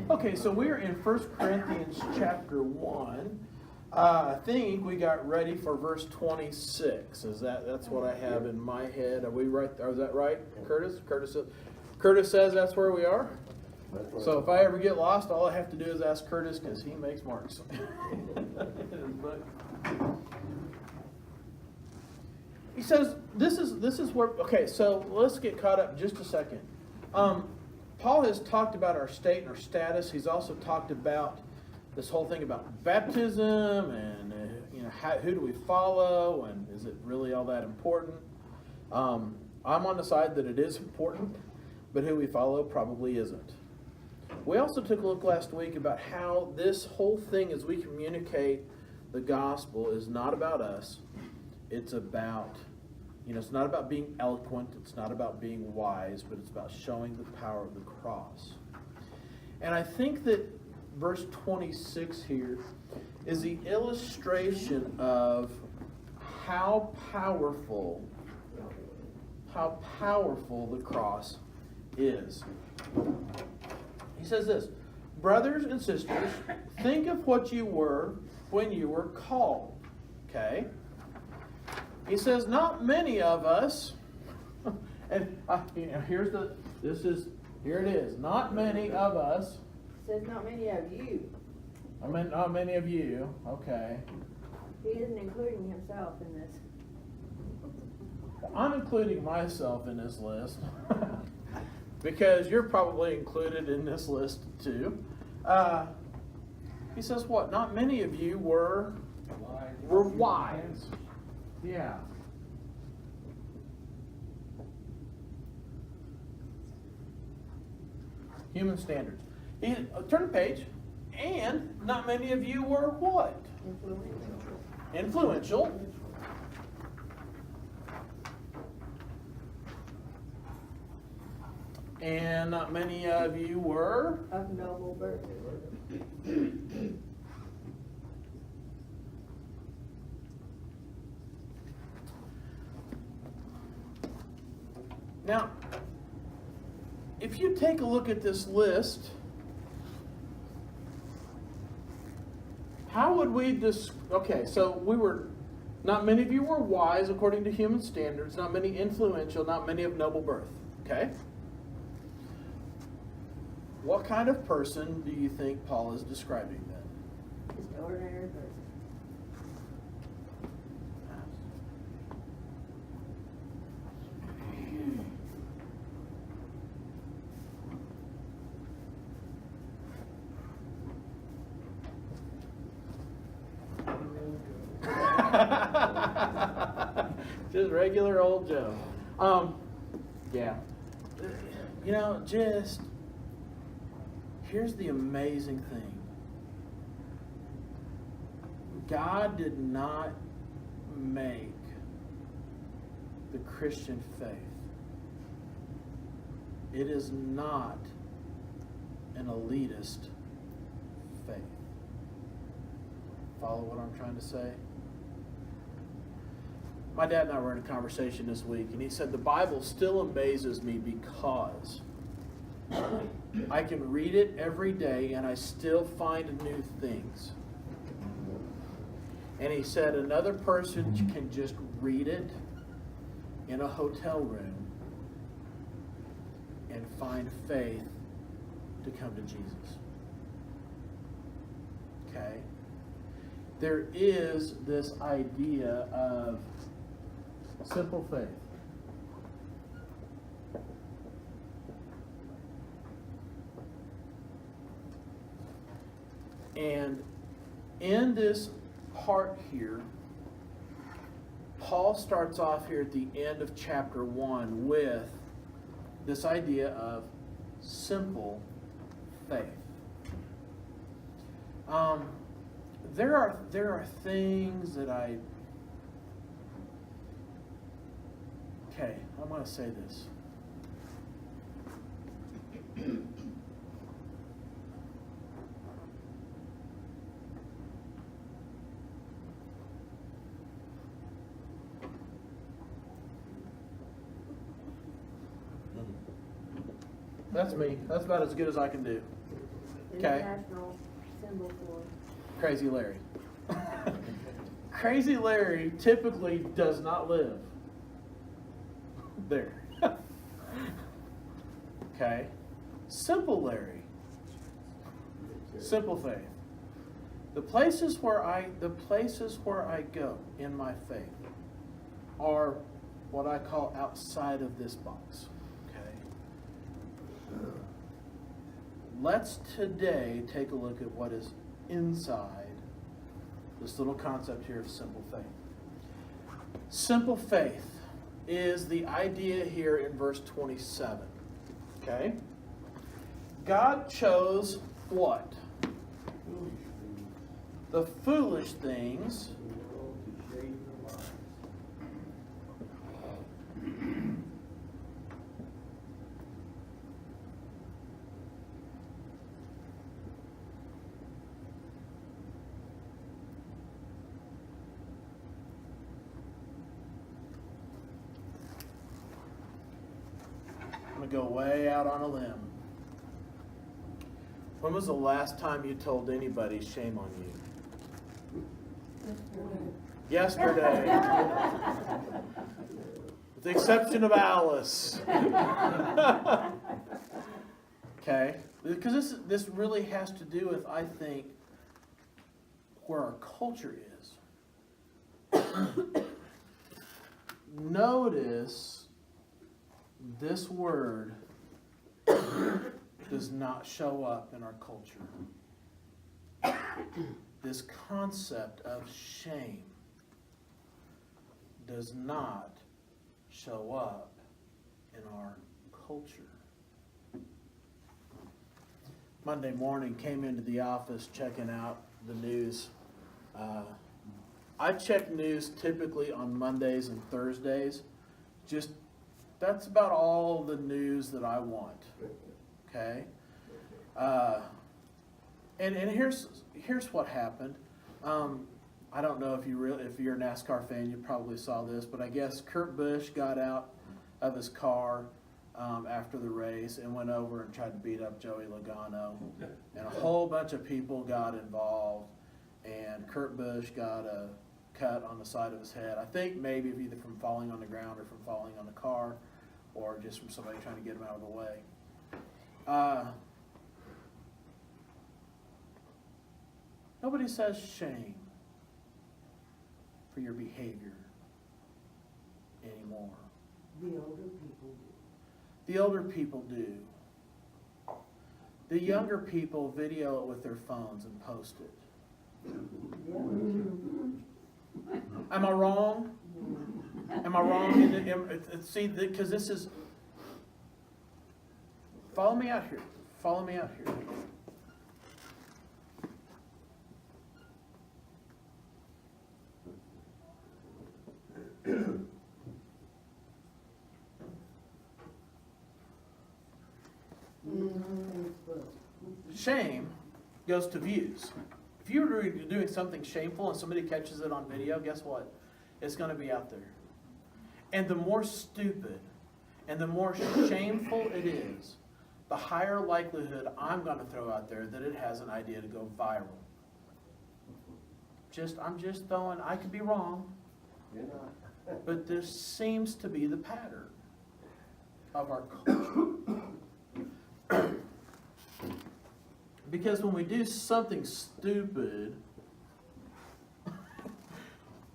Okay, so we're in 1corinthians chapter 1. I think we got ready for verse 26. That's what I have in my head. Are we right? Is that right, Curtis? Curtis says that's where we are. So if I ever get lost, all I have to do is ask Curtis because he makes marks. He says this is where. Okay, so let's get caught up just a second. Paul has talked about our state and our status. He's also talked about this whole thing about baptism and who do we follow and is it really all that important? I'm on the side that it is important, but who we follow probably isn't. We also took a look last week about how this whole thing as we communicate the gospel is not about us. It's about, it's not about being eloquent. It's not about being wise, but it's about showing the power of the cross. And I think that verse 26 here is the illustration of how powerful the cross is. He says this, brothers and sisters, think of what you were when you were called. Okay? He says, not many of us, and here it is, not many of us. It says not many of you. I meant not many of you. Okay. He isn't including himself in this. I'm including myself in this list because you're probably included in this list too. He says what? Not many of you were wise. Yeah. Human standards. Turn the page. And not many of you were what? Influential. And not many of you were of noble birth. Now, if you take a look at this list, how would we okay, so not many of you were wise according to human standards, not many influential, not many of noble birth. Okay? What kind of person do you think Paul is describing then? Just an ordinary person. Just regular old Joe. Yeah. Here's the amazing thing. God did not make the Christian faith. It is not an elitist faith. Follow what I'm trying to say? My dad and I were in a conversation this week, and he said, the Bible still amazes me because I can read it every day, and I still find new things. And he said, another person can just read it in a hotel room and find faith to come to Jesus. Okay? There is this idea of simple faith. And in this part here, Paul starts off here at the end of chapter 1 with this idea of simple faith. There are things that I'm going to say this. That's me. That's about as good as I can do. Okay. national symbol for. Crazy Larry. Crazy Larry typically does not live there. Okay. Simple Larry. Simple faith. The places where I go in my faith are what I call outside of this box. Okay. Let's today take a look at what is inside this little concept here of simple faith. Simple faith is the idea here in verse 27. Okay? God chose what? The foolish things I'm going to go way out on a limb. When was the last time you told anybody shame on you? Yesterday. With the exception of Alice. Okay? Because this really has to do with, I think, where our culture is. Notice this word does not show up in our culture. This concept of shame does not show up in our culture. Monday morning, came into the office checking out the news. I check news typically on Mondays and Thursdays. That's about all the news that I want. Okay? And here's what happened. I don't know if you're a NASCAR fan, you probably saw this, but I guess Kurt Busch got out of his car after the race and went over and tried to beat up Joey Logano, and a whole bunch of people got involved, and Kurt Busch got a cut on the side of his head. I think maybe either from falling on the ground or from falling on the car, or just from somebody trying to get him out of the way. Nobody says shame for your behavior anymore. The older people do. The older people do. The younger people video it with their phones and post it. Yeah. Am I wrong? Am I wrong? See, because this is... Follow me out here. Follow me out here. Shame goes to views. If you're doing something shameful and somebody catches it on video, guess what? It's going to be out there. And the more stupid and the more shameful it is, the higher likelihood I'm going to throw out there that it has an idea to go viral. I'm just throwing, I could be wrong, but this seems to be the pattern of our culture. Because when we do something stupid,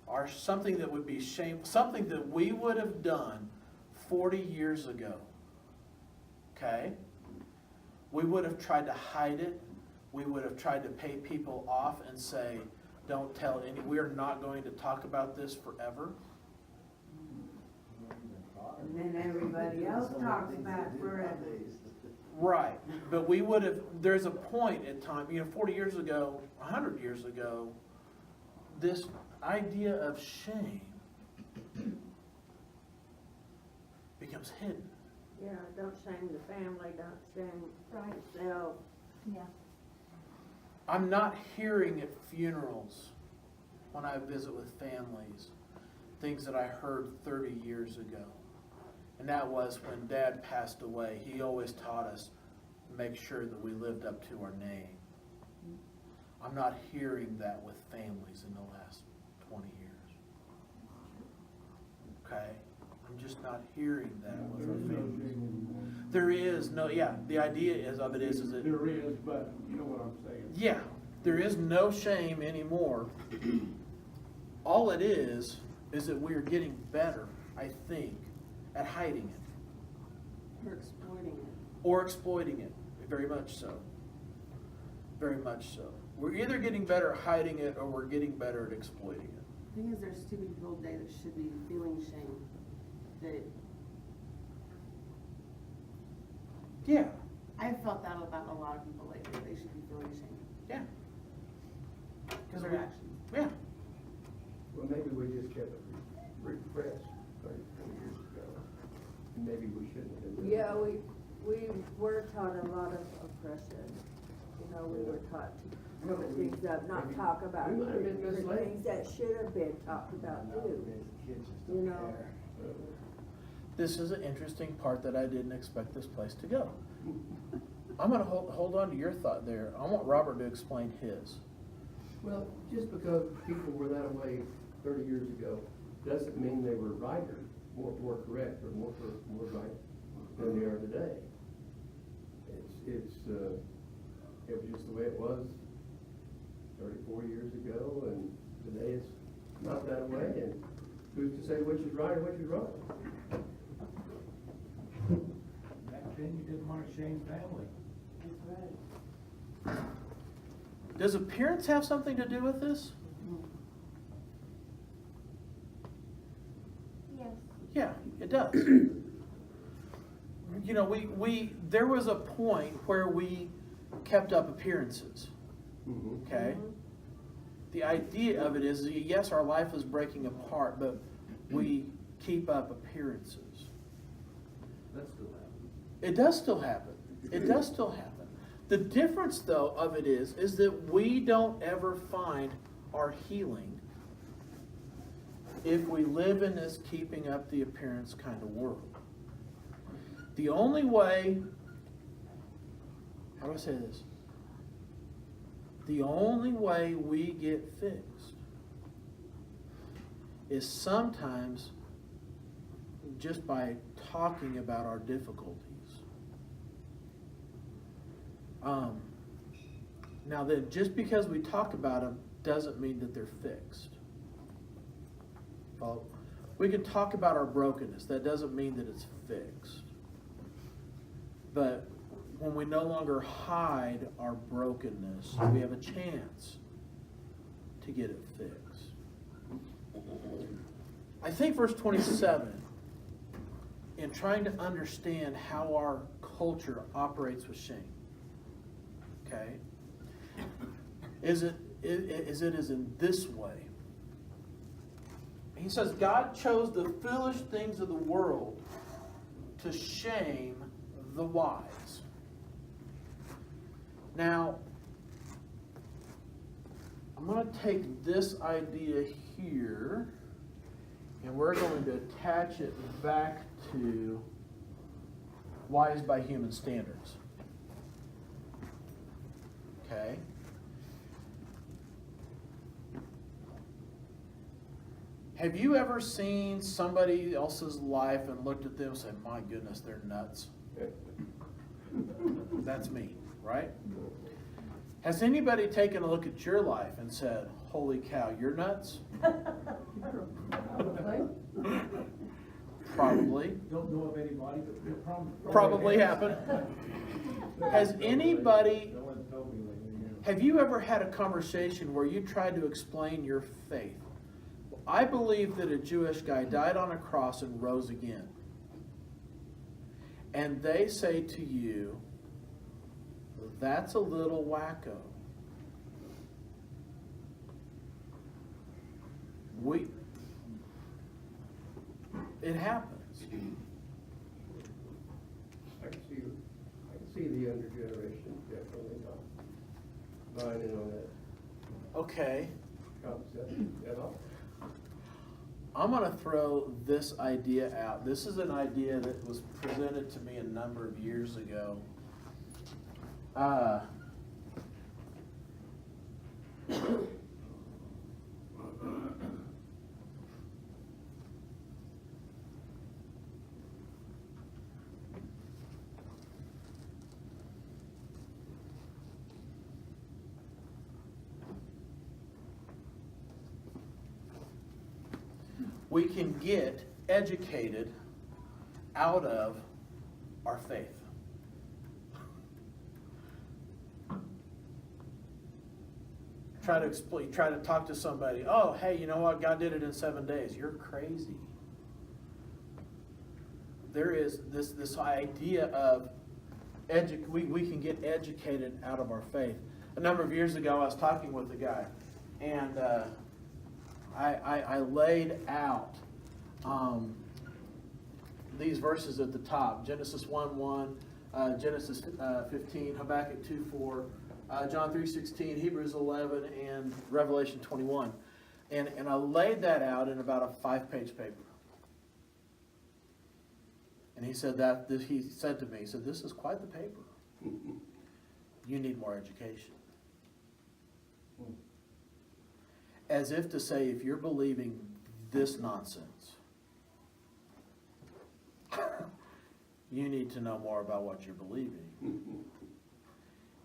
or something that would be shameful, something that we would have done 40 years ago, okay? We would have tried to hide it. We would have tried to pay people off and say, don't tell any, we are not going to talk about this forever. And then everybody else talks about it forever. Right, but we would have, there's a point in time, 40 years ago, 100 years ago, this idea of shame becomes hidden. Yeah, don't shame the family, don't shame yourself. Yeah. I'm not hearing at funerals when I visit with families things that I heard 30 years ago. And that was when Dad passed away. He always taught us, make sure that we lived up to our name. I'm not hearing that with families in the last 20 years. Okay? I'm just not hearing that with our families. There is no, yeah, the idea is that, There is, but you know what I'm saying. yeah, there is no shame anymore. All it is that we are getting better, I think, at hiding it. Or exploiting it. Or exploiting it. Very much so. Very much so. We're either getting better at hiding it or we're getting better at exploiting it. The thing is, there's too many people today that should be feeling shame. That Yeah. I've felt that about a lot of people lately. They should be feeling shame Yeah. for their actions. Yeah. Well, maybe we just kept it repressed 30 years ago. Maybe we shouldn't have been doing Yeah, that. we were taught a lot of oppression. You know, we were taught to cover things up, not talk about we might have been the misled. things that should have been talked about too. You know, This is an interesting part that I didn't expect this place to go. I'm going to hold on to your thought there. I want Robert to explain his. Well, just because people were that way 30 years ago, doesn't mean they were right or more correct or more right than they are today. It was just the way it was 34 years ago, and today it's not that way, and who's to say which is right or which is wrong? Back then, you didn't want to shame family. that's right. Does appearance have something to do with this? Yes. Yeah, it does. You know, there was a point where we kept up appearances. Mm-hmm. Okay? The idea of it is, yes, our life is breaking apart, but we keep up appearances. That still happens. It does still happen. It does still happen. The difference, though, of it is that we don't ever find our healing if we live in this keeping up the appearance kind of world. The only way, how do I say this? The only way we get fixed is sometimes just by talking about our difficulties. Now then, just because we talk about them doesn't mean that they're fixed. Well, we can talk about our brokenness. That doesn't mean that it's fixed. But when we no longer hide our brokenness, we have a chance to get it fixed. I think verse 27, in trying to understand how our culture operates with shame, okay, is in this way. He says, God chose the foolish things of the world to shame the wise. Now, I'm going to take this idea here, and we're going to attach it back to wise by human standards. Okay? Have you ever seen somebody else's life and looked at them and said, my goodness, they're nuts? That's me, right? Has anybody taken a look at your life and said, holy cow, you're nuts? Probably. Don't know of anybody, but it Probably happened. Has anybody, No one's told me lately, yeah. have you ever had a conversation where you tried to explain your faith? I believe that a Jewish guy died on a cross and rose again. And they say to you, that's a little wacko. It happens. I can see the younger generation definitely not buying in on that Okay. concept at all. I'm going to throw this idea out. This is an idea that was presented to me a number of years ago. we can get educated out of our faith. Try to talk to somebody. Oh, hey, you know what? God did it in 7 days. You're crazy. There is this idea of we can get educated out of our faith. A number of years ago, I was talking with a guy, and I laid out these verses at the top: Genesis 1:1, Genesis 15, Habakkuk 2:4. John 3:16, Hebrews 11, and Revelation 21. And I laid that out in about a 5-page paper. And he said he said to me, he said, "This is quite the paper. You need more education." As if to say, if you're believing this nonsense, you need to know more about what you're believing.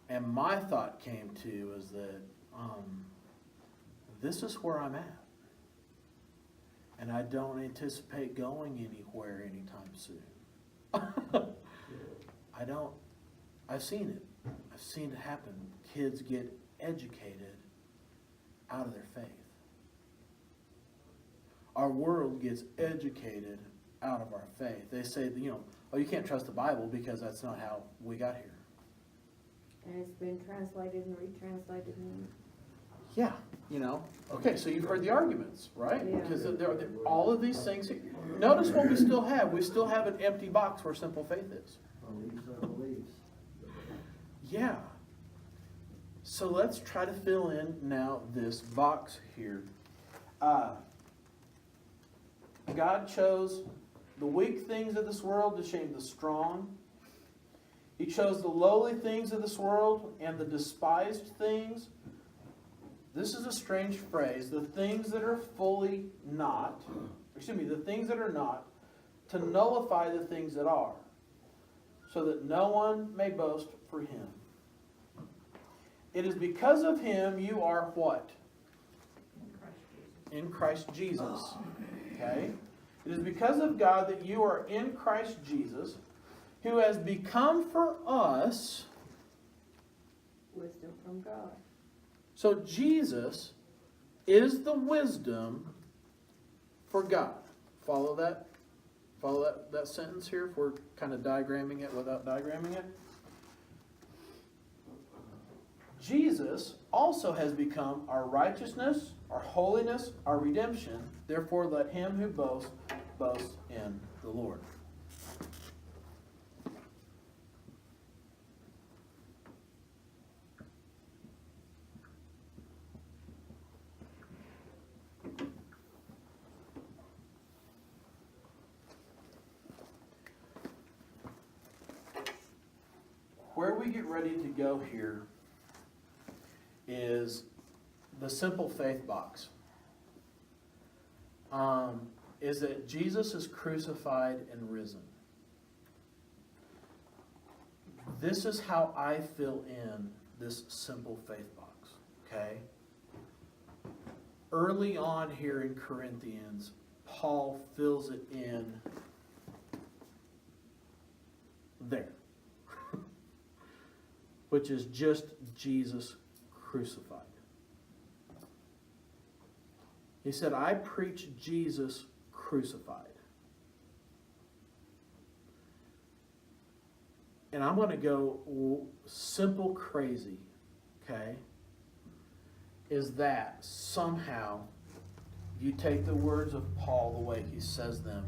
And my thought came to is that this is where I'm at. And I don't anticipate going anywhere anytime soon. I've seen it. I've seen it happen. Kids get educated out of their faith. Our world gets educated out of our faith. They say, oh, you can't trust the Bible because that's not how we got here. And it's been translated and retranslated and... Yeah, Okay, so you've heard the arguments, right? Yeah. Because there are all of these things. Notice what we still have. We still have an empty box where simple faith is. Beliefs. Yeah. So let's try to fill in now this box here. God chose the weak things of this world to shame the strong. He chose the lowly things of this world and the despised things. This is a strange phrase. The things that are the things that are not, to nullify the things that are, so that no one may boast for him. It is because of him you are what? In Christ Jesus. Okay? It is because of God that you are in Christ Jesus, who has become for us wisdom from God. So Jesus is the wisdom for God. Follow that sentence here if we're kind of diagramming it without diagramming it. Jesus also has become our righteousness, our holiness, our redemption. Therefore let him who boasts, boast in the Lord. Where we get ready to go here is the simple faith box. Is that Jesus is crucified and risen. This is how I fill in this simple faith box. Okay? Early on here in Corinthians, Paul fills it in there. Which is just Jesus crucified. He said, I preach Jesus crucified. And I'm going to go simple crazy, okay? Is that somehow you take the words of Paul the way he says them,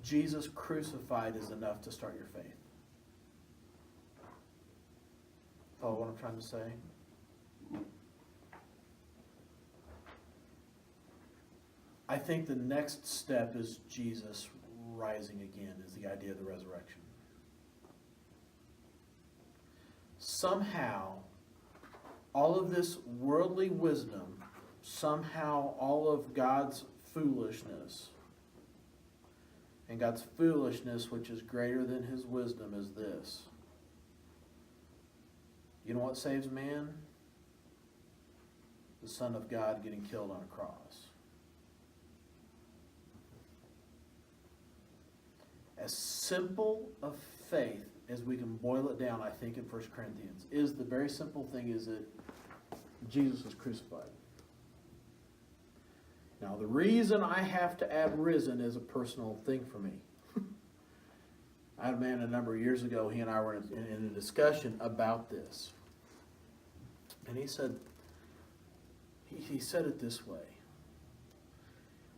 Jesus crucified is enough to start your faith. Follow what I'm trying to say? I think the next step is Jesus rising again, is the idea of the resurrection. Somehow, all of this worldly wisdom, somehow all of God's foolishness, and God's foolishness, which is greater than his wisdom, is this. You know what saves man? the Son of God getting killed on a cross. As simple of faith as we can boil it down, I think, in 1 Corinthians, is the very simple thing is that Jesus was crucified. Now, the reason I have to add risen is a personal thing for me. I had a man a number of years ago, he and I were in a discussion about this. And he said it this way.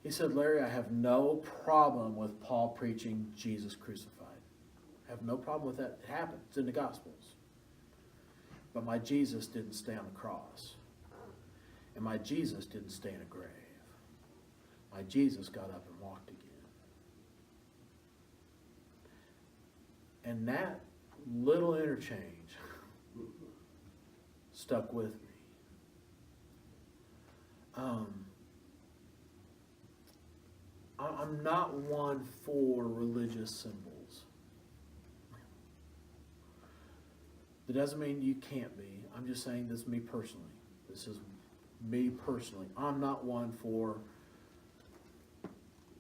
He said, Larry, I have no problem with Paul preaching Jesus crucified. I have no problem with that. It happened. It's in the Gospels. But my Jesus didn't stay on the cross. And my Jesus didn't stay in a grave. My Jesus got up and walked again. And that little interchange stuck with me. I'm not one for religious symbols. That doesn't mean you can't be. I'm just saying this is me personally. This is me personally. I'm not one for...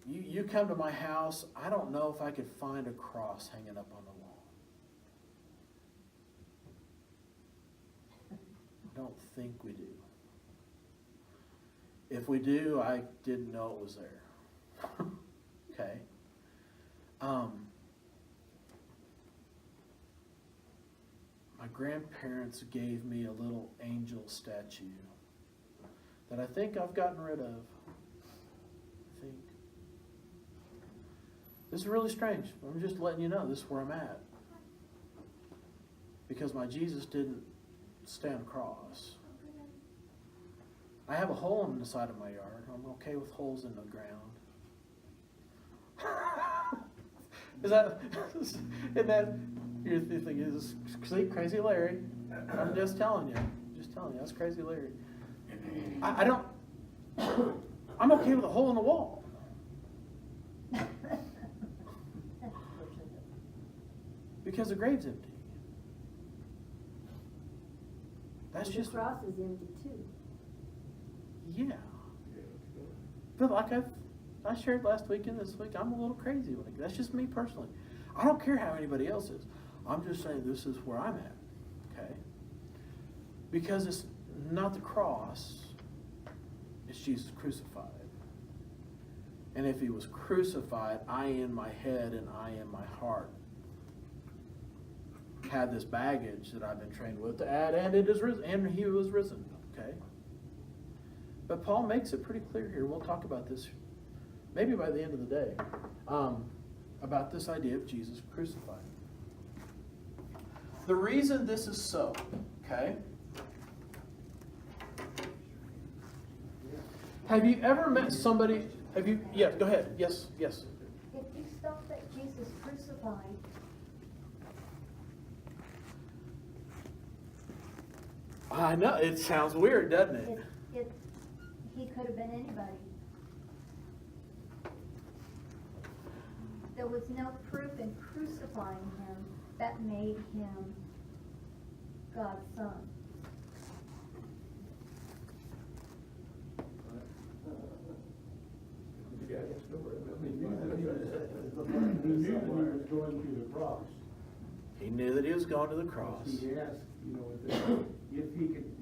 You come to my house, I don't know if I could find a cross hanging up on the wall. I don't think we do. If we do, I didn't know it was there. Okay. My grandparents gave me a little angel statue that I think I've gotten rid of. I think. This is really strange. I'm just letting you know this is where I'm at. Because my Jesus didn't stay on a cross. I have a hole in the side of my yard. I'm okay with holes in the ground. Isn't that, you're thinking, see, crazy Larry? I'm just telling you. That's crazy Larry. I'm okay with a hole in the wall. Because the grave's empty. That's just... The cross is empty too. Yeah. But like I shared last week and this week, I'm a little crazy with it. That's just me personally. I don't care how anybody else is. I'm just saying this is where I'm at. Okay? Because it's not the cross, it's Jesus crucified. And if he was crucified, I in my head and I in my heart had this baggage that I've been trained with to add, and it is risen, and he was risen. Okay? But Paul makes it pretty clear here. We'll talk about this maybe by the end of the day, about this idea of Jesus crucified. The reason this is so, okay? Have you ever met somebody, yeah, go ahead, yes. If you stop at Jesus crucified, I know, it sounds weird, doesn't it? he could have been anybody. There was no proof in crucifying him that made him God's son. He knew that he was going to the cross. He knew that he was going to the cross. He asked, if it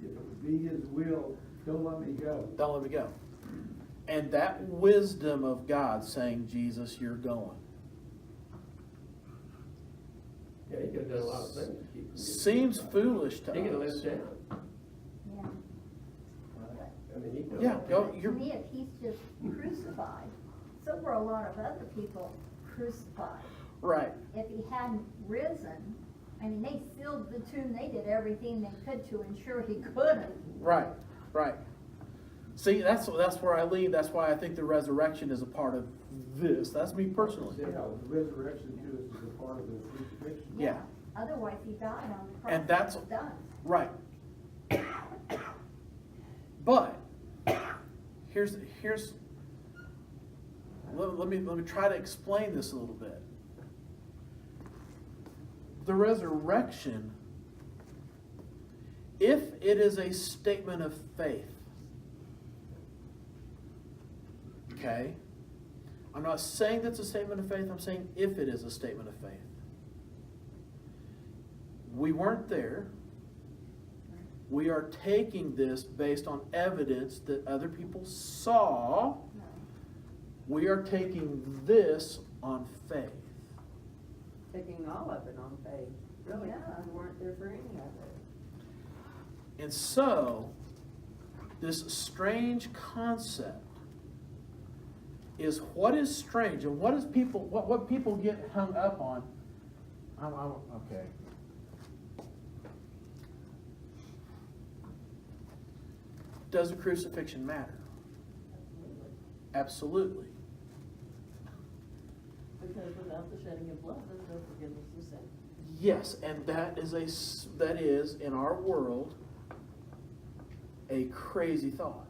would be his will, don't let me go. Don't let me go. And that wisdom of God saying, Jesus, you're going. Yeah, he could have done a lot of things to keep him. Seems foolish to He could have us. left down. Yeah. I mean, he could have. Yeah, go, To you're, me, if he's just crucified, so were a lot of other people crucified. right. If he hadn't risen, I mean, they sealed the tomb, they did everything they could to ensure he couldn't. Right, right. See, that's where I lean. That's why I think the resurrection is a part of this. That's me personally. Yeah, the resurrection to us is a part of the crucifixion. Yeah. Otherwise, he died on the cross. And that's- It's done. Right. But here's let me try to explain this a little bit. The resurrection, if it is a statement of faith, Okay? I'm not saying that's a statement of faith, I'm saying if it is a statement of faith. We weren't there. We are taking this based on evidence that other people saw. We are taking this on faith. Taking all of it on faith, really, Yeah. we weren't there for any of it. And so, this strange concept is what is strange and what is people what people get hung up on. Okay. Does the crucifixion matter? Absolutely. Because without the shedding of blood, there's no forgiveness of sin. Yes, and that is in our world a crazy thought.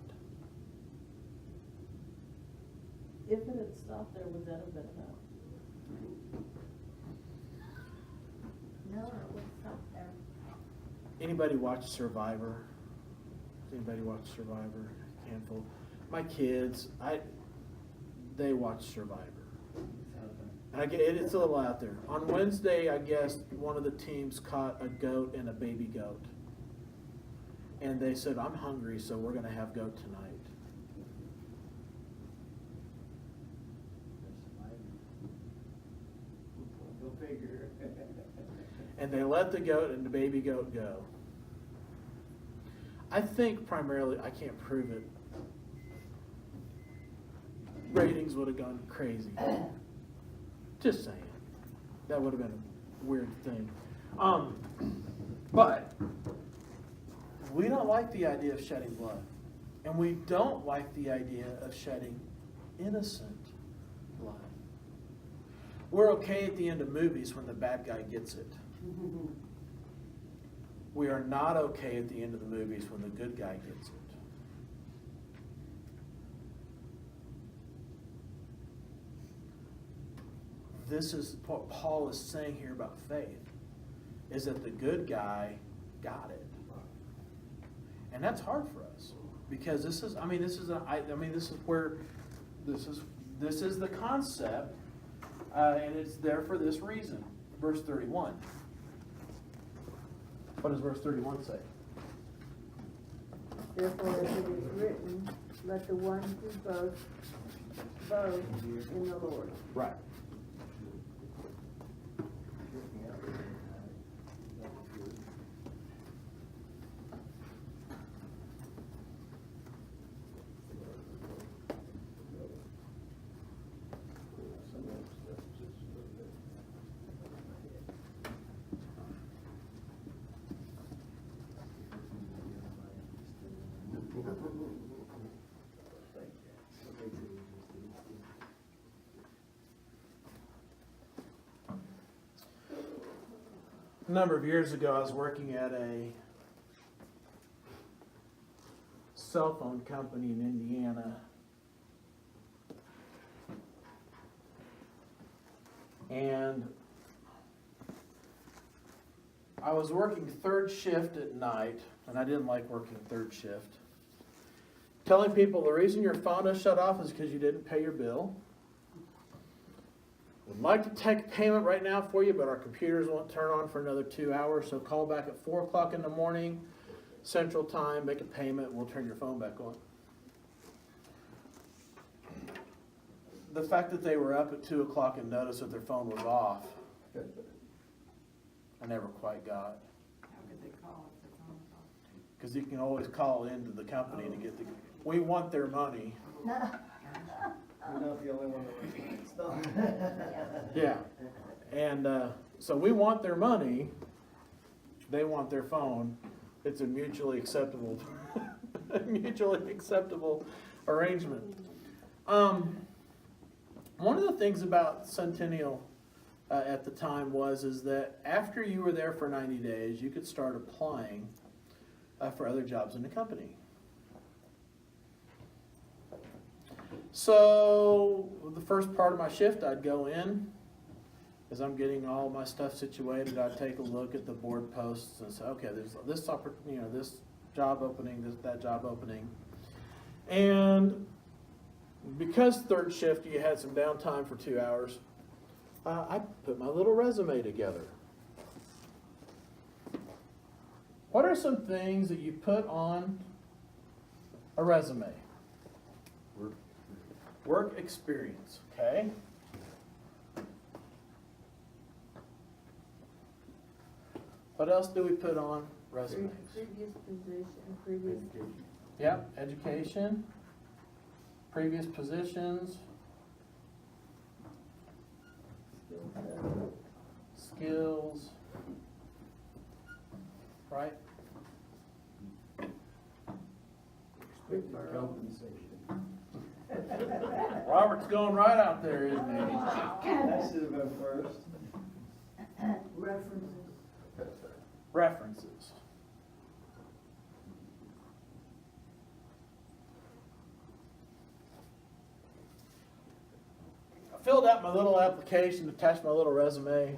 If it had stopped there, would that have been enough? No, it would stop there. Anybody watch Survivor? Anybody watch Survivor? Handful. My kids, they watch Survivor. And I get it, it's a little out there. On Wednesday, I guess one of the teams caught a goat and a baby goat. And they said, I'm hungry, so we're going to have goat tonight. Go figure. And they let the goat and the baby goat go. I think primarily, I can't prove it, ratings would have gone crazy. Just saying. That would have been a weird thing. But we don't like the idea of shedding blood. And we don't like the idea of shedding innocent blood. We're okay at the end of movies when the bad guy gets it. We are not okay at the end of the movies when the good guy gets it. This is what Paul is saying here about faith, is that the good guy got it. And that's hard for us, because this is the concept, and it's there for this reason. Verse 31. What does verse 31 say? Therefore, as it is written, let the one who boasts boast in the Lord. Right. A number of years ago, I was working at a cell phone company in Indiana. And I was working third shift at night, and I didn't like working third shift. Telling people the reason your phone is shut off is because you didn't pay your bill. Would like to take payment right now for you, but our computers won't turn on for another 2 hours, so call back at 4 o'clock in the morning, Central Time, make a payment, we'll turn your phone back on. The fact that they were up at 2 o'clock and noticed that their phone was off, I never quite got. How could they call if the phone was off? Because you can always call into the company to get the, we want their money. You're not the only one that wants stuff. Yeah. And so we want their money, they want their phone. It's a mutually acceptable arrangement. One of the things about Centennial at the time is that after you were there for 90 days, you could start applying for other jobs in the company. So the first part of my shift, I'd go in, as I'm getting all my stuff situated, I'd take a look at the board posts and say, okay, there's this this job opening, that job opening, and because third shift, you had some downtime for 2 hours, I put my little resume together. What are some things that you put on a resume? Work experience, okay? What else do we put on resumes? Previous position, previous. Yep, education, previous positions, skills, right? Expected compensation. Robert's going right out there, isn't he? That should have been first. References. References. I filled out my little application, attached my little resume,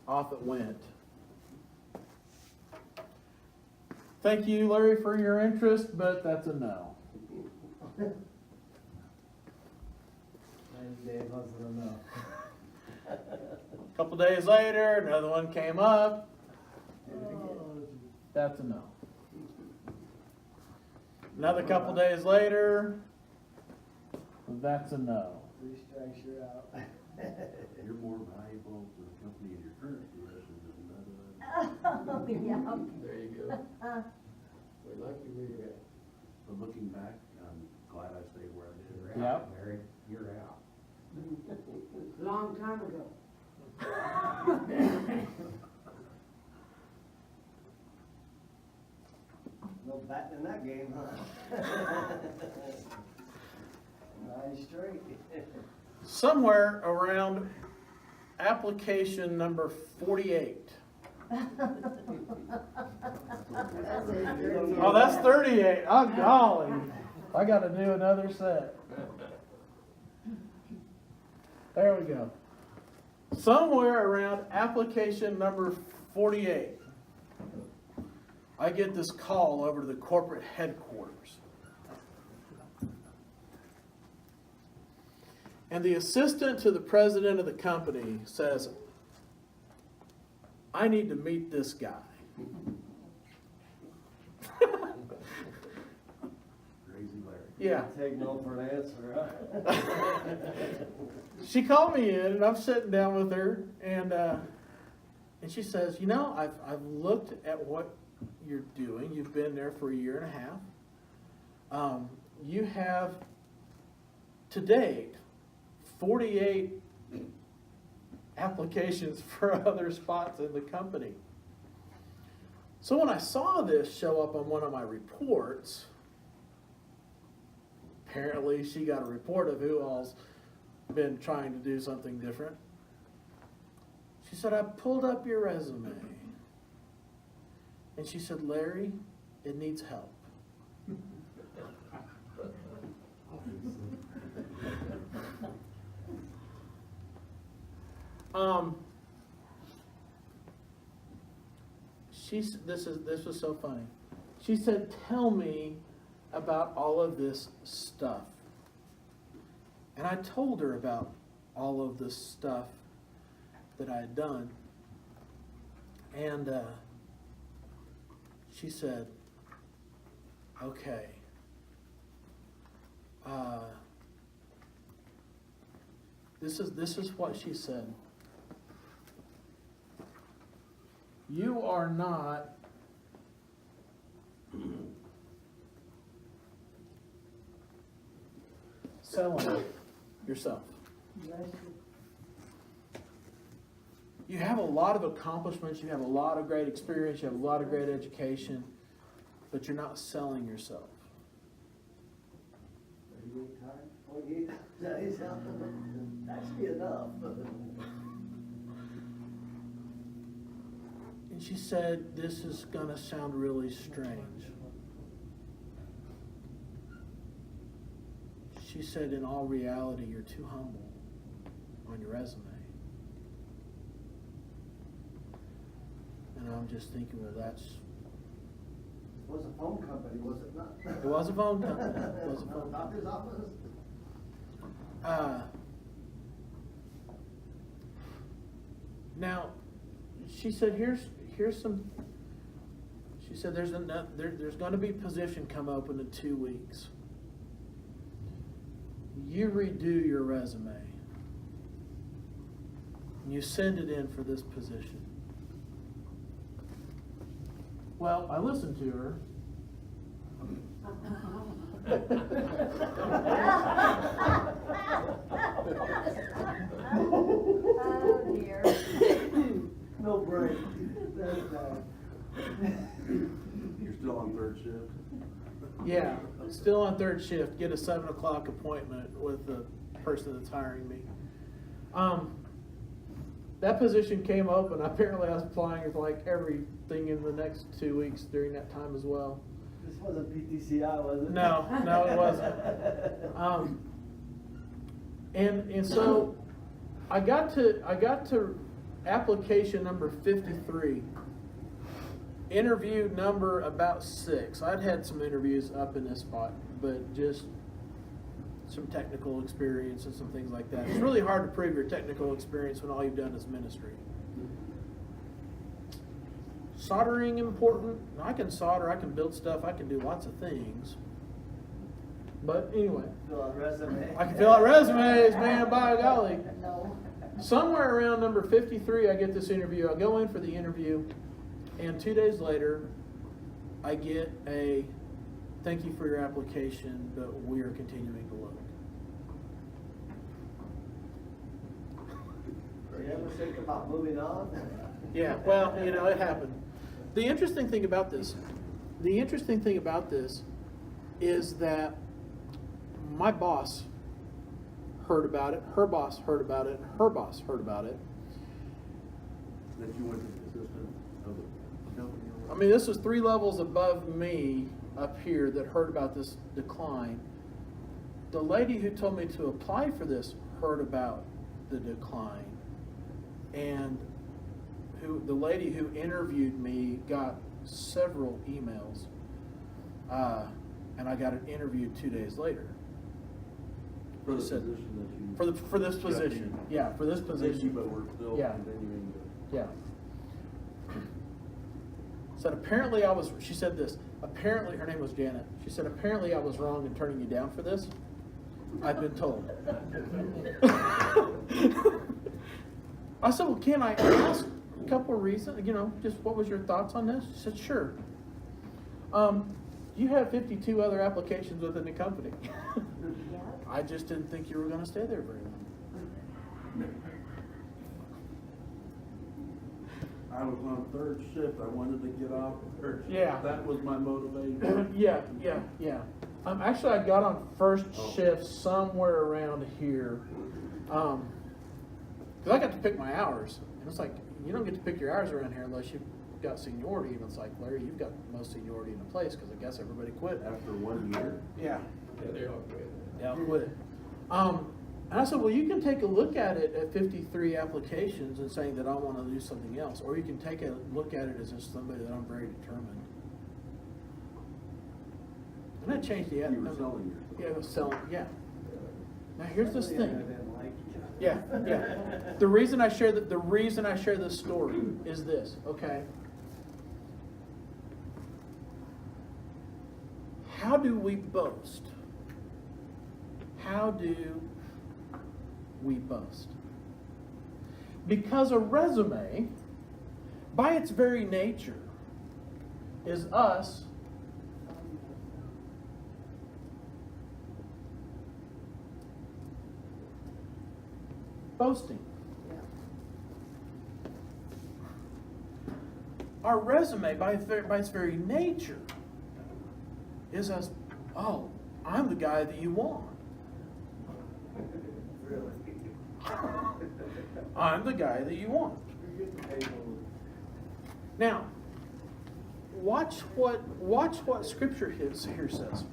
off it went. Thank you, Larry, for your interest, but that's a no. Dave wasn't enough. A couple days later, another one came up. That's a no. Another couple days later, that's a no. Three strikes, you're out. You're more valuable to the company in your current position than another. Oh, yeah. There you go. We like you where you're at. But looking back, I'm glad I stayed where I did. Yep. Larry, you're out. Long time ago. No batting in that game, huh? 9 straight. Somewhere around application number 48. Oh, that's 38. Oh, golly. I got to do another set. There we go. Somewhere around application number 48, I get this call over to the corporate headquarters. And the assistant to the president of the company says, I need to meet this guy. Crazy Larry. Yeah. Take no for an answer, huh? She called me in, and I'm sitting down with her, and she says, you know, I've looked at what you're doing. You've been there for 1.5 years. You have, to date, 48 applications for other spots in the company. So when I saw this show up on one of my reports, apparently she got a report of who all's been trying to do something different. She said, I pulled up your resume. And she said, Larry, it needs help. This was so funny. She said, tell me about all of this stuff. And I told her about all of this stuff that I had done. And she said, okay. This is what she said. You are not selling yourself. You have a lot of accomplishments, you have a lot of great experience, you have a lot of great education, but you're not selling yourself. 38 times, 48 days, that should be enough. And she said, this is going to sound really strange. She said, in all reality, you're too humble on your resume. And I'm just thinking, well, that's... It was a phone company, was it not? It was a phone company. It was a phone company. Doctor's office? Now, she said, here's some. She said, there's going to be a position come open in 2 weeks. You redo your resume. You send it in for this position. Well, I listened to her. Oh dear. No break. That's bad. You're still on third shift? Yeah, still on third shift. Get a 7 o'clock appointment with the person that's hiring me. That position came up, and apparently I was applying for like everything in the next 2 weeks during that time as well. This wasn't PTCI, was it? No, it wasn't. And so I got to application number 53. Interview number about 6. I'd had some interviews up in this spot, but just some technical experience and some things like that. It's really hard to prove your technical experience when all you've done is ministry. Soldering important. I can solder, I can build stuff, I can do lots of things. But anyway, Fill out resume. I can fill out resumes, man, by golly. No. Somewhere around number 53, I get this interview. I go in for the interview, and 2 days later, I get a thank you for your application, but we are continuing to look. Do you ever think about moving on? Yeah, well, it happened. The interesting thing about this is that my boss heard about it, her boss heard about it, her boss heard about it. That you went to the assistant of the company or I whatever? mean, this was 3 levels above me up here that heard about this decline. The lady who told me to apply for this heard about the decline. And the lady who interviewed me got several emails. And I got an interview 2 days later. For the Said- position that you. For this position. Yeah, for this Thank you, position. but we're still Yeah. continuing to. Yeah. Said she said this, apparently, her name was Janet. She said, apparently I was wrong in turning you down for this. I've been told. I said, well, can I ask a couple of reasons, just what was your thoughts on this? She said, sure. You have 52 other applications within the company. Yeah. I just didn't think you were going to stay there very long. I was on third shift, I wanted to get off third shift. Yeah. That was my motivation. Yeah. Actually, I got on first Oh. shift somewhere around here. Because I got to pick my hours. And it's like, you don't get to pick your hours around here unless you've got seniority. And it's like, Larry, you've got the most seniority in the place because I guess everybody quit. After 1 year. Yeah. Yeah, they all quit. Yeah, quit. And I said, well, you can take a look at it at 53 applications and saying that I want to do something else. Or you can take a look at it as just somebody that I'm very determined. And that changed the You attitude. were selling yourself. Yeah, I was selling, yeah. Now here's this They thing. didn't like each other. Yeah. The reason I share this story is this, okay? How do we boast? How do we boast? Because a resume, by its very nature, is us boasting. Our resume, by its very nature, is us, oh, I'm the guy that you want. Really? I'm the guy that you want. Now, watch what Scripture here says.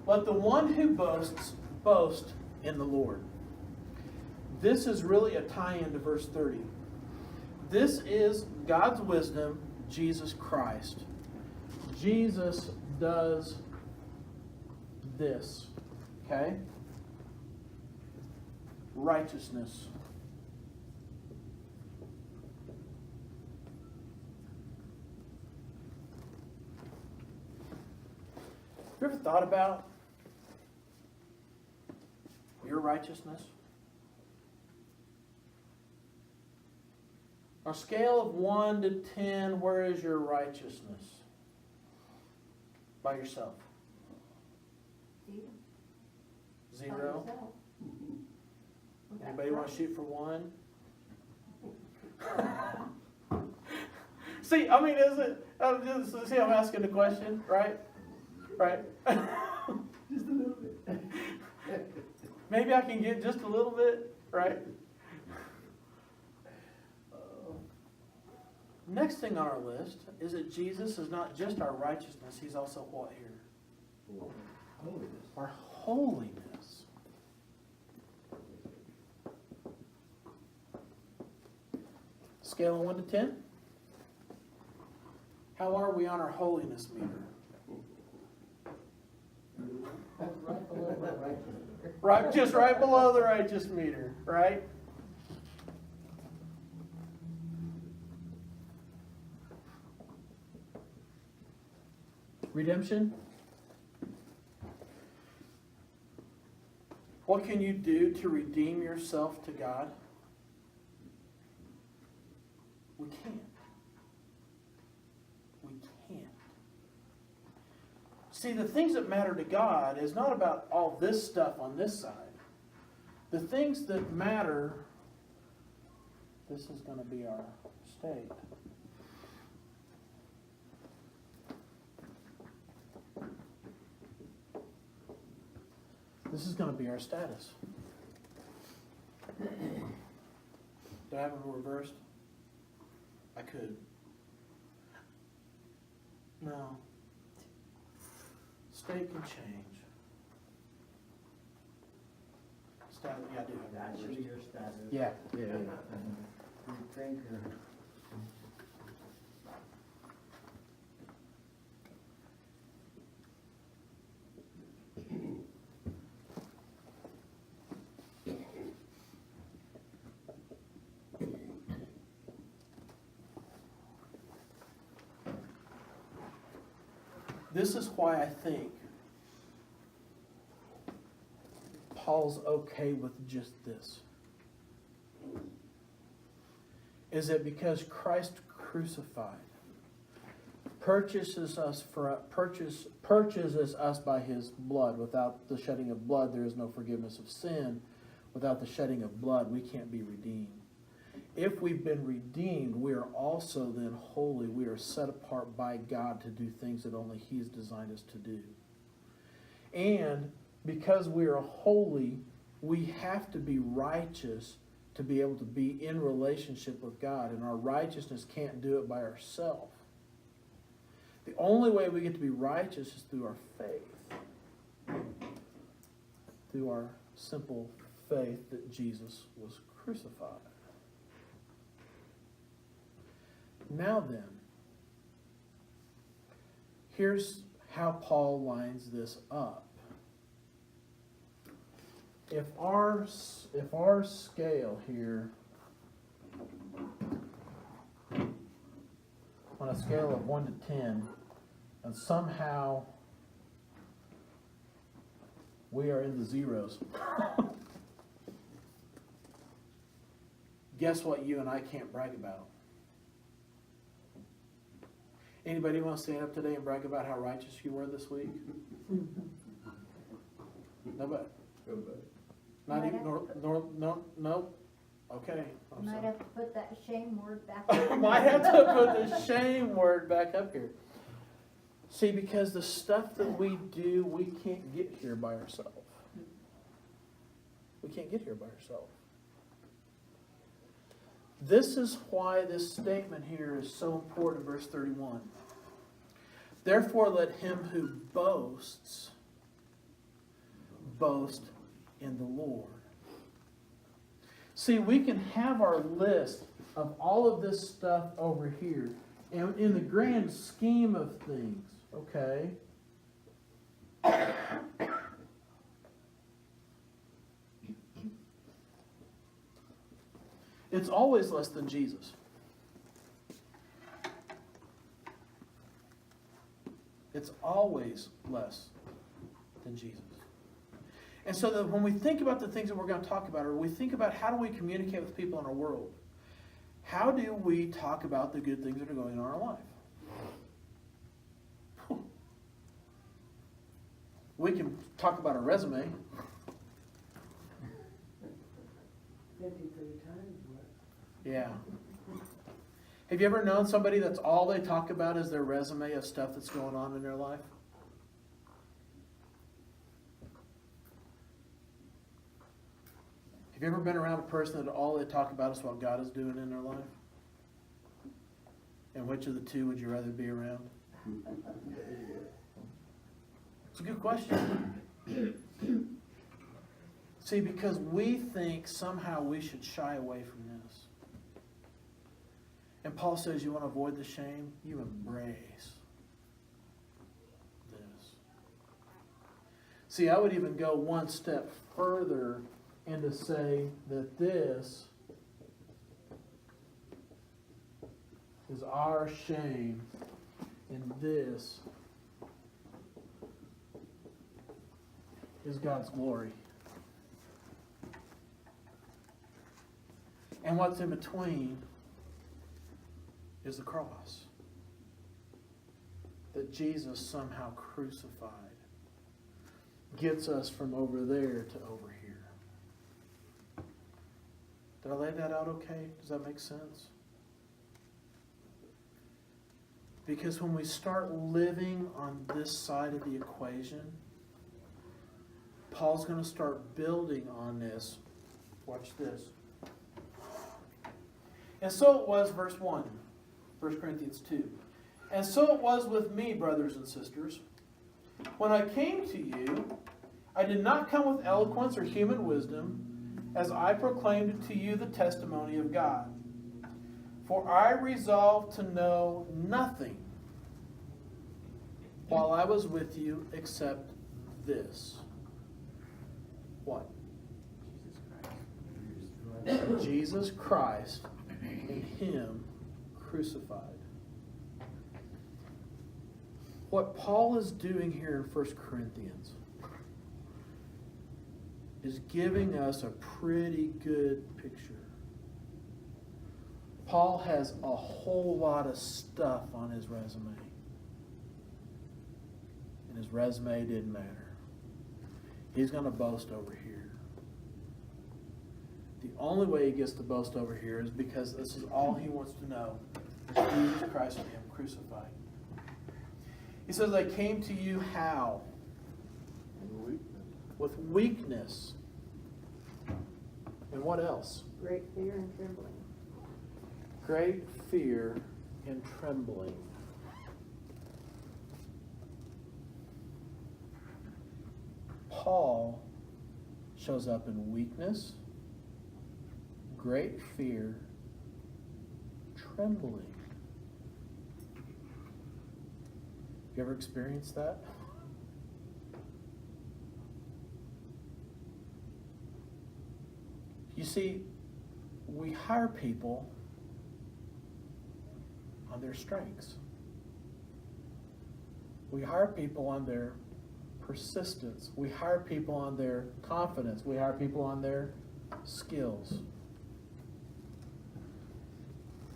Let the one who boasts, boast in the Lord. This is really a tie-in to verse 30. This is God's wisdom, Jesus Christ. Jesus does this, okay? Righteousness. Have you ever thought about your righteousness? On a scale of 1 to 10, where is your righteousness? By yourself. Zero. Zero? By yourself. Anybody want to shoot for 1? See, I mean, is it? See, I'm asking the question, right? Right? Just a little bit. Maybe I can get just a little bit, right? Next thing on our list is that Jesus is not just our righteousness, he's also what here? Holiness. Our holiness. Scale of 1 to 10? How are we on our holiness meter? Right below the righteousness. Right, just right below the righteous meter, right? Redemption? What can you do to redeem yourself to God? We can't. We can't. See, the things that matter to God is not about all this stuff on this side. The things that matter, this is going to be our state. This is going to be our status. Do I have it reversed? I could. No. State can change. Status, yeah, I do have That that should be reversed. your status. Yeah. You think, This is why I think Paul's okay with just this. Is it because Christ crucified purchases us by his blood? Without the shedding of blood, there is no forgiveness of sin. Without the shedding of blood, we can't be redeemed. If we've been redeemed, we are also then holy. We are set apart by God to do things that only He has designed us to do. And because we are holy, we have to be righteous to be able to be in relationship with God. And our righteousness can't do it by ourselves. The only way we get to be righteous is through our faith. Through our simple faith that Jesus was crucified. Now then, here's how Paul lines this up. If our scale here, on a scale of 1 to 10, and somehow we are in the zeros, guess what you and I can't brag about? Anybody want to stand up today and brag about how righteous you were this week? Nobody? Not even, no? Okay. I'm Might sorry. have to put that shame word back up. Might have to put the shame word back up here. See, because the stuff that we do, we can't get here by ourselves. We can't get here by ourselves. This is why this statement here is so important, verse 31. Therefore, let him who boasts, boast in the Lord. See, we can have our list of all of this stuff over here. And in the grand scheme of things, okay, It's always less than Jesus. It's always less than Jesus. And so that when we think about the things that we're going to talk about, or we think about how do we communicate with people in our world, how do we talk about the good things that are going on in our life? We can talk about our resume. 53 times what? Yeah. Have you ever known somebody that's all they talk about is their resume of stuff that's going on in their life? Have you ever been around a person that all they talk about is what God is doing in their life? And which of the two would you rather be around? It's a good question. See, because we think somehow we should shy away from this. And Paul says you want to avoid the shame, you embrace this. See, I would even go one step further and to say that this is our shame and this is God's glory. And what's in between is the cross that Jesus somehow crucified gets us from over there to over here. Did I lay that out okay? Does that make sense? Because when we start living on this side of the equation, Paul's going to start building on this. Watch this. And so it was, verse 1, 1 Corinthians 2. And so it was with me, brothers and sisters. When I came to you, I did not come with eloquence or human wisdom, as I proclaimed to you the testimony of God. For I resolved to know nothing while I was with you except this. What? Jesus Christ and Him crucified. What Paul is doing here in 1 Corinthians is giving us a pretty good picture. Paul has a whole lot of stuff on his resume. And his resume didn't matter. He's going to boast over here. The only way he gets to boast over here is because this is all he wants to know. Is Jesus Christ and Him crucified. He says, I came to you how? With weakness. And what else? Great fear and trembling. Great fear and trembling. Paul shows up in weakness, great fear, trembling. You ever experienced that? You see, we hire people on their strengths. We hire people on their persistence. We hire people on their confidence. We hire people on their skills.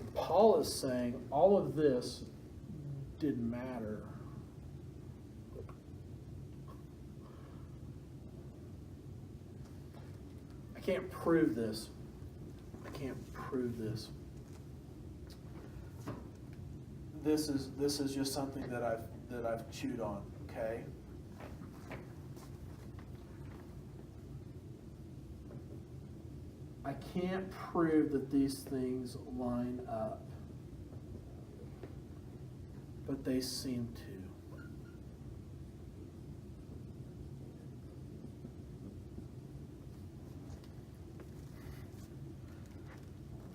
And Paul is saying all of this didn't matter. I can't prove this. I can't prove this. This is just something that I've chewed on, okay? I can't prove that these things line up, but they seem to.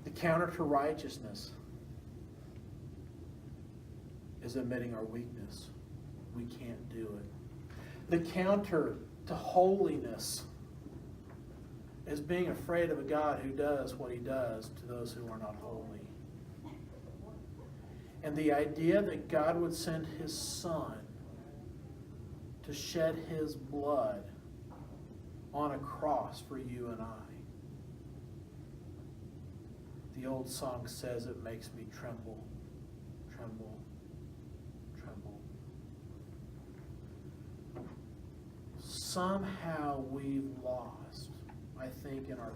The counter to righteousness is admitting our weakness. We can't do it. The counter to holiness is being afraid of a God who does what he does to those who are not holy. And the idea that God would send his Son to shed his blood on a cross for you and I. The old song says it makes me tremble, tremble, tremble. Somehow we've lost, I think, in our,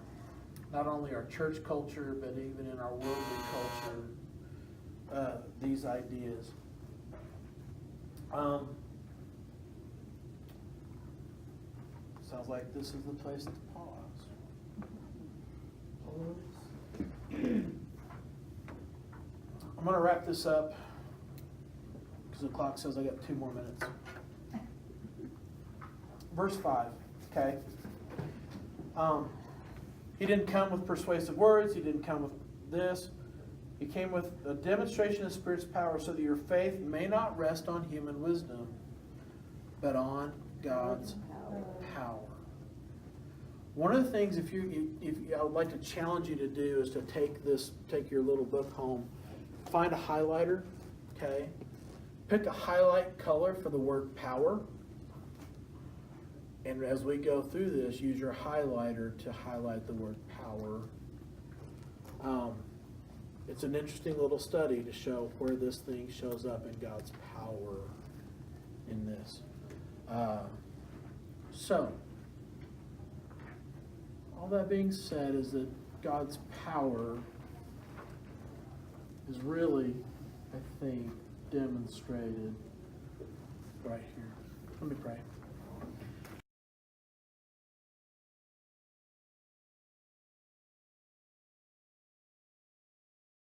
not only our church culture, but even in our worldly culture, these ideas. Sounds like this is the place to pause. I'm going to wrap this up because the clock says I got 2 more minutes. Verse 5, okay? He didn't come with persuasive words. He didn't come with this. He came with a demonstration of the Spirit's power so that your faith may not rest on human wisdom, but on God's power. One of the things, if I would like to challenge you to do is to take your little book home, find a highlighter, okay? Pick a highlight color for the word power. And as we go through this, use your highlighter to highlight the word power. It's an interesting little study to show where this thing shows up in God's power in this. So, all that being said is that God's power is really, I think, demonstrated right here. Let me pray.